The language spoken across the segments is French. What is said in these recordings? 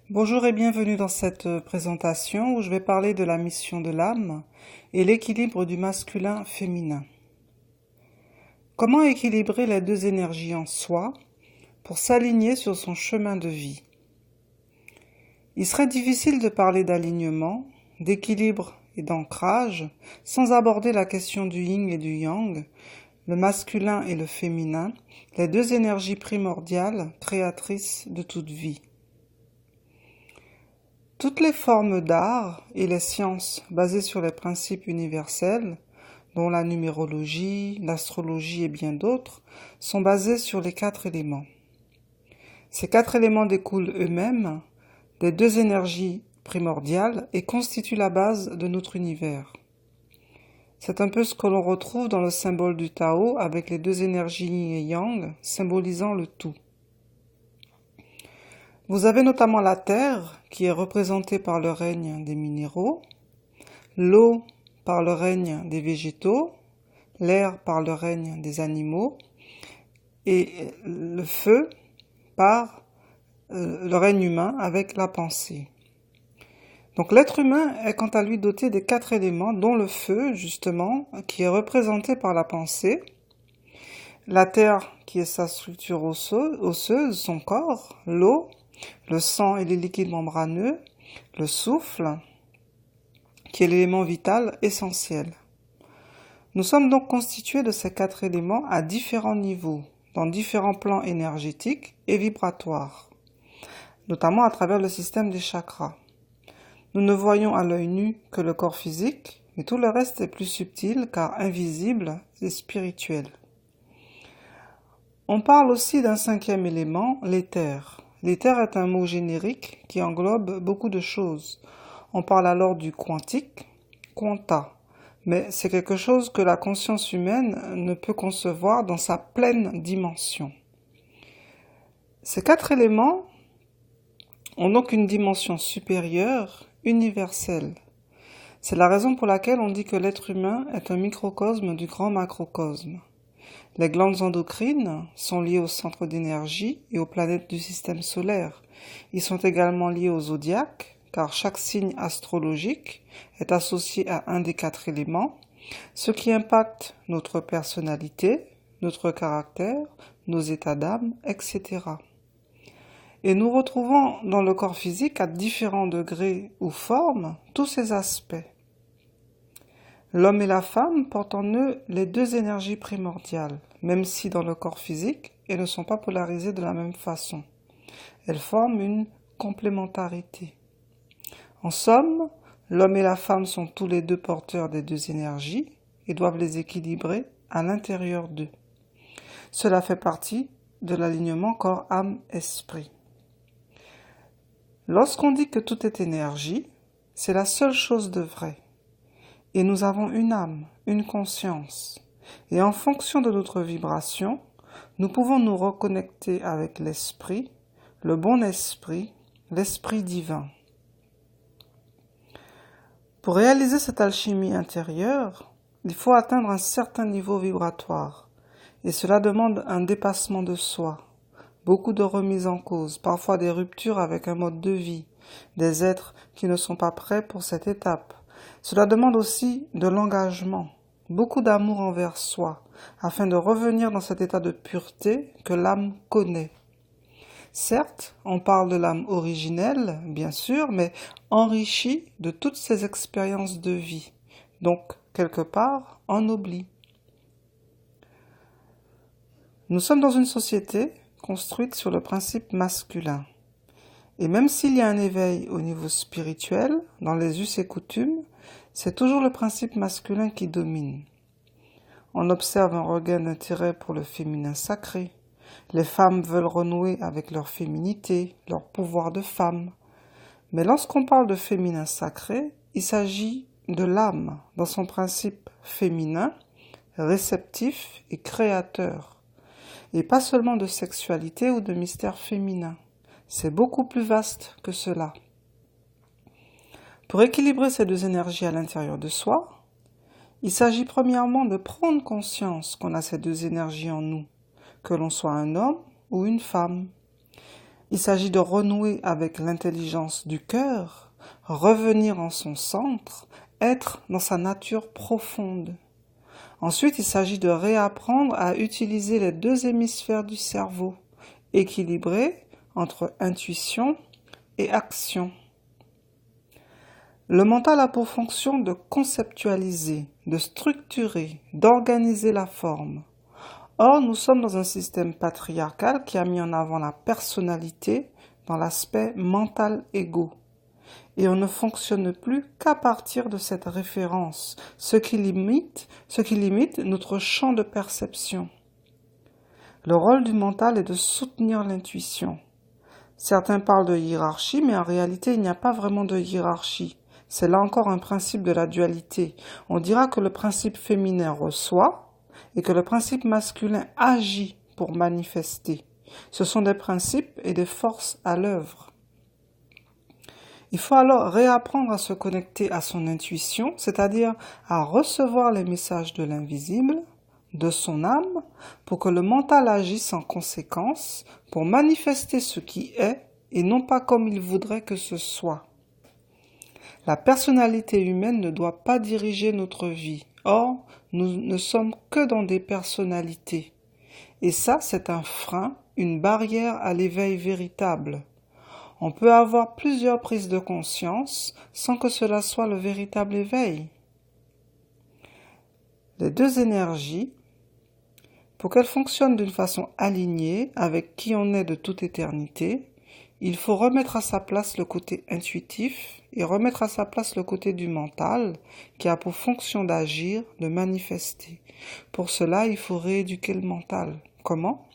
Bonjour et bienvenue dans cette présentation où je vais parler de la mission de l'âme et l'équilibre du masculin-féminin. Comment équilibrer les deux énergies en soi pour s'aligner sur son chemin de vie? Il serait difficile de parler d'alignement, d'équilibre et d'ancrage sans aborder la question du yin et du yang, le masculin et le féminin, les deux énergies primordiales créatrices de toute vie. Toutes les formes d'art et les sciences basées sur les principes universels, dont la numérologie, l'astrologie et bien d'autres, sont basées sur les 4 éléments. Ces 4 éléments découlent eux-mêmes des deux énergies primordiales et constituent la base de notre univers. C'est un peu ce que l'on retrouve dans le symbole du Tao avec les deux énergies yin et yang symbolisant le tout. Vous avez notamment la terre qui est représentée par le règne des minéraux, l'eau par le règne des végétaux, l'air par le règne des animaux et le feu par le règne humain avec la pensée. Donc l'être humain est quant à lui doté des 4 éléments, dont le feu, justement, qui est représenté par la pensée, la terre qui est sa structure osseuse, son corps, l'eau, le sang et les liquides membraneux, le souffle, qui est l'élément vital essentiel. Nous sommes donc constitués de ces 4 éléments à différents niveaux, dans différents plans énergétiques et vibratoires, notamment à travers le système des chakras. Nous ne voyons à l'œil nu que le corps physique, mais tout le reste est plus subtil car invisible et spirituel. On parle aussi d'un 5e élément, l'éther. L'éther est un mot générique qui englobe beaucoup de choses. On parle alors du quantique, quanta, mais c'est quelque chose que la conscience humaine ne peut concevoir dans sa pleine dimension. Ces 4 éléments ont donc une dimension supérieure, universelle. C'est la raison pour laquelle on dit que l'être humain est un microcosme du grand macrocosme. Les glandes endocrines sont liées au centre d'énergie et aux planètes du système solaire. Ils sont également liés au zodiaque, car chaque signe astrologique est associé à un des 4 éléments, ce qui impacte notre personnalité, notre caractère, nos états d'âme, etc. Et nous retrouvons dans le corps physique à différents degrés ou formes tous ces aspects. L'homme et la femme portent en eux les deux énergies primordiales, même si dans le corps physique, elles ne sont pas polarisées de la même façon. Elles forment une complémentarité. En somme, l'homme et la femme sont tous les deux porteurs des deux énergies et doivent les équilibrer à l'intérieur d'eux. Cela fait partie de l'alignement corps-âme-esprit. Lorsqu'on dit que tout est énergie, c'est la seule chose de vrai. Et nous avons une âme, une conscience. Et en fonction de notre vibration, nous pouvons nous reconnecter avec l'esprit, le bon esprit, l'esprit divin. Pour réaliser cette alchimie intérieure, il faut atteindre un certain niveau vibratoire. Et cela demande un dépassement de soi, beaucoup de remises en cause, parfois des ruptures avec un mode de vie, des êtres qui ne sont pas prêts pour cette étape. Cela demande aussi de l'engagement, beaucoup d'amour envers soi, afin de revenir dans cet état de pureté que l'âme connaît. Certes, on parle de l'âme originelle, bien sûr, mais enrichie de toutes ces expériences de vie, donc quelque part en oubli. Nous sommes dans une société construite sur le principe masculin. Et même s'il y a un éveil au niveau spirituel, dans les us et coutumes, c'est toujours le principe masculin qui domine. On observe un regain d'intérêt pour le féminin sacré. Les femmes veulent renouer avec leur féminité, leur pouvoir de femme. Mais lorsqu'on parle de féminin sacré, il s'agit de l'âme dans son principe féminin, réceptif et créateur. Et pas seulement de sexualité ou de mystère féminin. C'est beaucoup plus vaste que cela. Pour équilibrer ces deux énergies à l'intérieur de soi, il s'agit premièrement de prendre conscience qu'on a ces deux énergies en nous, que l'on soit un homme ou une femme. Il s'agit de renouer avec l'intelligence du cœur, revenir en son centre, être dans sa nature profonde. Ensuite, il s'agit de réapprendre à utiliser les deux hémisphères du cerveau, équilibrés entre intuition et action. Le mental a pour fonction de conceptualiser, de structurer, d'organiser la forme. Or, nous sommes dans un système patriarcal qui a mis en avant la personnalité dans l'aspect mental-égo. Et on ne fonctionne plus qu'à partir de cette référence, ce qui limite notre champ de perception. Le rôle du mental est de soutenir l'intuition. Certains parlent de hiérarchie, mais en réalité, il n'y a pas vraiment de hiérarchie. C'est là encore un principe de la dualité. On dira que le principe féminin reçoit et que le principe masculin agit pour manifester. Ce sont des principes et des forces à l'œuvre. Il faut alors réapprendre à se connecter à son intuition, c'est-à-dire à recevoir les messages de l'invisible, de son âme, pour que le mental agisse en conséquence, pour manifester ce qui est et non pas comme il voudrait que ce soit. La personnalité humaine ne doit pas diriger notre vie. Or, nous ne sommes que dans des personnalités. Et ça, c'est un frein, une barrière à l'éveil véritable. On peut avoir plusieurs prises de conscience sans que cela soit le véritable éveil. Les deux énergies, pour qu'elles fonctionnent d'une façon alignée avec qui on est de toute éternité, il faut remettre à sa place le côté intuitif et remettre à sa place le côté du mental qui a pour fonction d'agir, de manifester. Pour cela, il faut rééduquer le mental. Comment?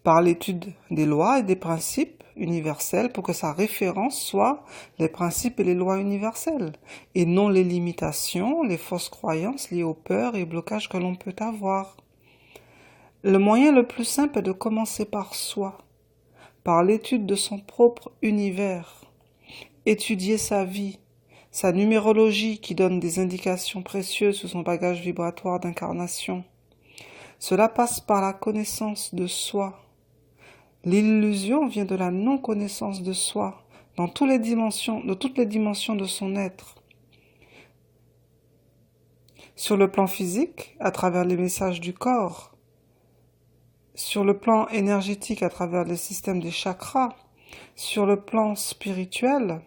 Par l'étude des lois et des principes universels pour que sa référence soit les principes et les lois universelles et non les limitations, les fausses croyances liées aux peurs et blocages que l'on peut avoir. Le moyen le plus simple est de commencer par soi, par l'étude de son propre univers, étudier sa vie, sa numérologie qui donne des indications précieuses sur son bagage vibratoire d'incarnation. Cela passe par la connaissance de soi. L'illusion vient de la non-connaissance de soi, dans toutes les dimensions de son être. Sur le plan physique, à travers les messages du corps, sur le plan énergétique, à travers le système des chakras, sur le plan spirituel,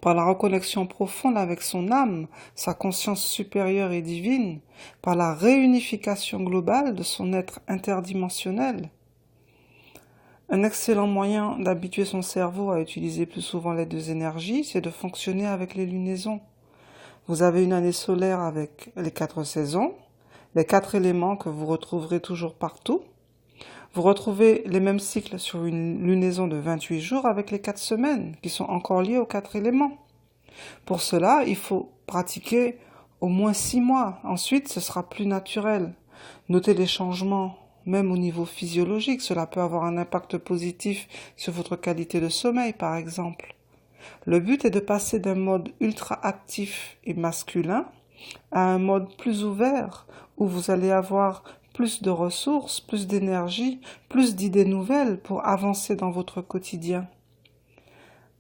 par la reconnexion profonde avec son âme, sa conscience supérieure et divine, par la réunification globale de son être interdimensionnel. Un excellent moyen d'habituer son cerveau à utiliser plus souvent les deux énergies, c'est de fonctionner avec les lunaisons. Vous avez une année solaire avec les 4 saisons, les 4 éléments que vous retrouverez toujours partout. Vous retrouvez les mêmes cycles sur une lunaison de 28 jours avec les 4 semaines, qui sont encore liées aux 4 éléments. Pour cela, il faut pratiquer au moins 6 mois. Ensuite, ce sera plus naturel. Notez les changements, même au niveau physiologique. Cela peut avoir un impact positif sur votre qualité de sommeil, par exemple. Le but est de passer d'un mode ultra actif et masculin à un mode plus ouvert, où vous allez avoir plus de ressources, plus d'énergie, plus d'idées nouvelles pour avancer dans votre quotidien.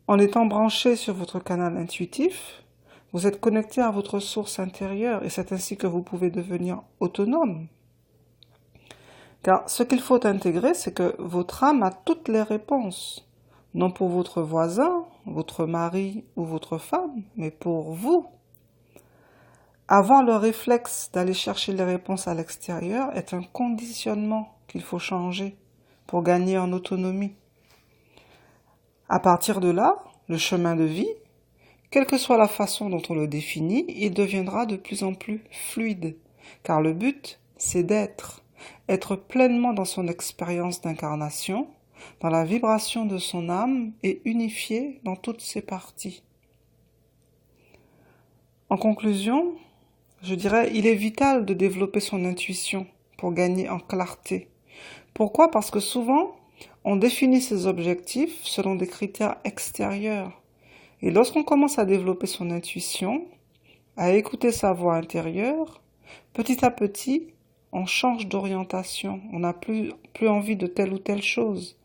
En étant branché sur votre canal intuitif, vous êtes connecté à votre source intérieure et c'est ainsi que vous pouvez devenir autonome. Car ce qu'il faut intégrer, c'est que votre âme a toutes les réponses, non pour votre voisin, votre mari ou votre femme, mais pour vous. Avoir le réflexe d'aller chercher les réponses à l'extérieur est un conditionnement qu'il faut changer pour gagner en autonomie. À partir de là, le chemin de vie, quelle que soit la façon dont on le définit, il deviendra de plus en plus fluide, car le but, c'est être pleinement dans son expérience d'incarnation, dans la vibration de son âme et unifié dans toutes ses parties. En conclusion, je dirais, il est vital de développer son intuition pour gagner en clarté. Pourquoi? Parce que souvent, on définit ses objectifs selon des critères extérieurs. Et lorsqu'on commence à développer son intuition, à écouter sa voix intérieure, petit à petit, on change d'orientation. On n'a plus envie de telle ou telle chose.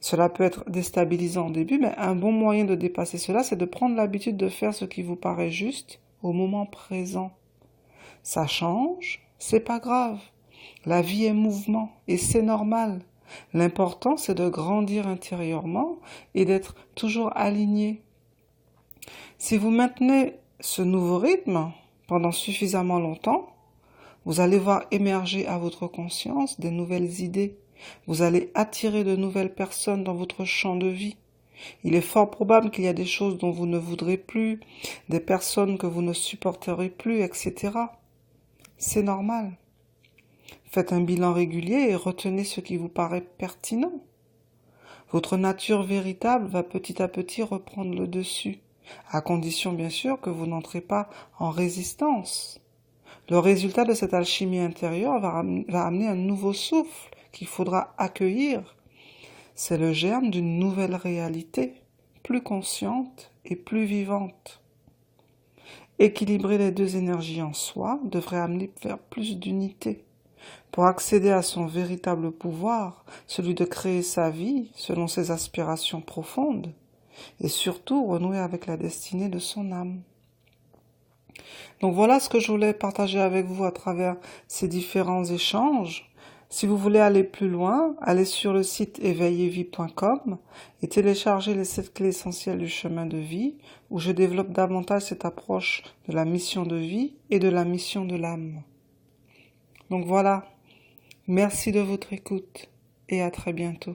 Cela peut être déstabilisant au début, mais un bon moyen de dépasser cela, c'est de prendre l'habitude de faire ce qui vous paraît juste au moment présent. Ça change, c'est pas grave. La vie est mouvement et c'est normal. L'important, c'est de grandir intérieurement et d'être toujours aligné. Si vous maintenez ce nouveau rythme pendant suffisamment longtemps, vous allez voir émerger à votre conscience des nouvelles idées. Vous allez attirer de nouvelles personnes dans votre champ de vie. Il est fort probable qu'il y a des choses dont vous ne voudrez plus, des personnes que vous ne supporterez plus, etc. C'est normal. Faites un bilan régulier et retenez ce qui vous paraît pertinent. Votre nature véritable va petit à petit reprendre le dessus, à condition bien sûr que vous n'entrez pas en résistance. Le résultat de cette alchimie intérieure va amener un nouveau souffle qu'il faudra accueillir. C'est le germe d'une nouvelle réalité, plus consciente et plus vivante. Équilibrer les deux énergies en soi devrait amener vers plus d'unité. Pour accéder à son véritable pouvoir, celui de créer sa vie selon ses aspirations profondes, et surtout renouer avec la destinée de son âme. Donc voilà ce que je voulais partager avec vous à travers ces différents échanges. Si vous voulez aller plus loin, allez sur le site éveillévie.com et téléchargez les 7 clés essentielles du chemin de vie, où je développe davantage cette approche de la mission de vie et de la mission de l'âme. Donc voilà, merci de votre écoute et à très bientôt.